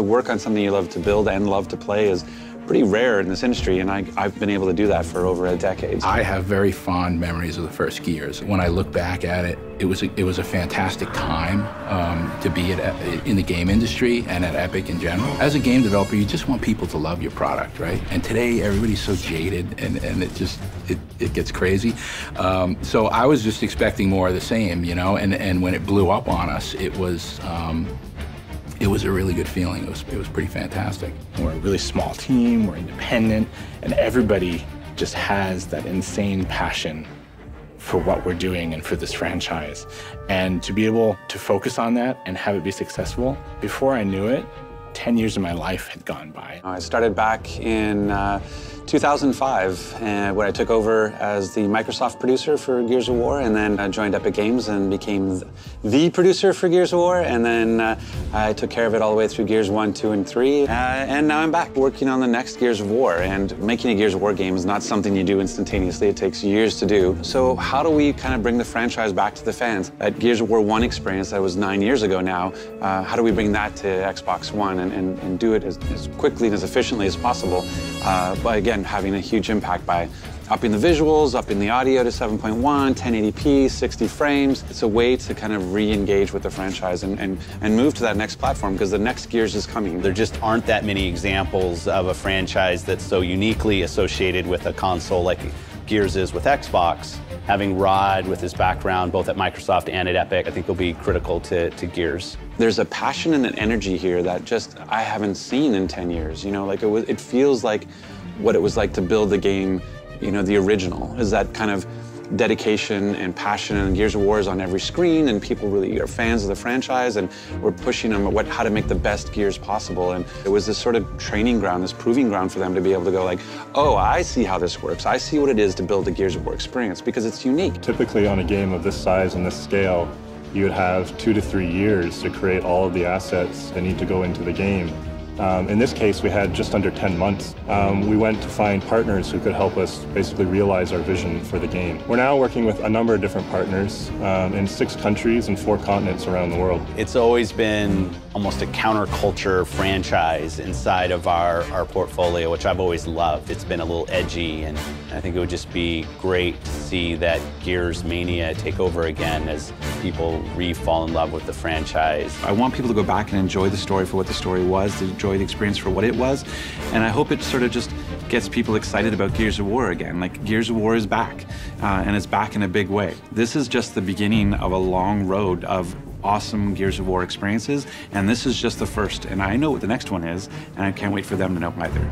to work on something you love to build and love to play is pretty rare in this industry, and I've been able to do that for over a decade. I have very fond memories of the first Gears. When I look back at it, it was a fantastic time to be in the game industry and at Epic in general. As a game developer, you just want people to love your product, right? And today, everybody's so jaded, and it gets crazy. So I was just expecting more of the same, you know. And when it blew up on us, it was a really good feeling. It was pretty fantastic. We're a really small team, we're independent, and everybody just has that insane passion for what we're doing and for this franchise. And to be able to focus on that and have it be successful, before I knew it, 10 years of my life had gone by. I started back in 2005 when I took over as the Microsoft producer for Gears of War, and then I joined Epic Games and became the producer for Gears of War, and then I took care of it all the way through Gears 1, 2, and 3, and now I'm back working on the next Gears of War. And making a Gears of War game is not something you do instantaneously. It takes years to do. So how do we kind of bring the franchise back to the fans? That Gears of War 1 experience that was 9 years ago now, how do we bring that to Xbox One and do it as quickly and as efficiently as possible, by again having a huge impact by upping the visuals, upping the audio to 7.1, 1080p, 60 frames. It's a way to kind of re-engage with the franchise and move to that next platform, because the next Gears is coming. There just aren't that many examples of a franchise that's so uniquely associated with a console like Gears is with Xbox. Having Rod with his background both at Microsoft and at Epic, I think will be critical to Gears. There's a passion and an energy here that just I haven't seen in 10 years. You know, like it feels like what it was like to build the game, you know, the original, is that kind of dedication and passion, and Gears of War is on every screen, and people really are fans of the franchise, and we're pushing them how to make the best Gears possible. And it was this sort of training ground, this proving ground for them to be able to go like, oh, I see how this works. I see what it is to build a Gears of War experience, because it's unique. Typically on a game of this size and this scale, you would have 2 to 3 years to create all of the assets that need to go into the game. In this case, we had just under 10 months. We went to find partners who could help us basically realize our vision for the game. We're now working with a number of different partners in 6 countries and 4 continents around the world. It's always been almost a counterculture franchise inside of our portfolio, which I've always loved. It's been a little edgy, and I think it would just be great to see that Gears Mania take over again as people re-fall in love with the franchise. I want people to go back and enjoy the story for what the story was, to enjoy the experience for what it was, and I hope it sort of just gets people excited about Gears of War again. Like, Gears of War is back, and it's back in a big way. This is just the beginning of a long road of awesome Gears of War experiences, and this is just the first, and I know what the next one is, and I can't wait for them to know either.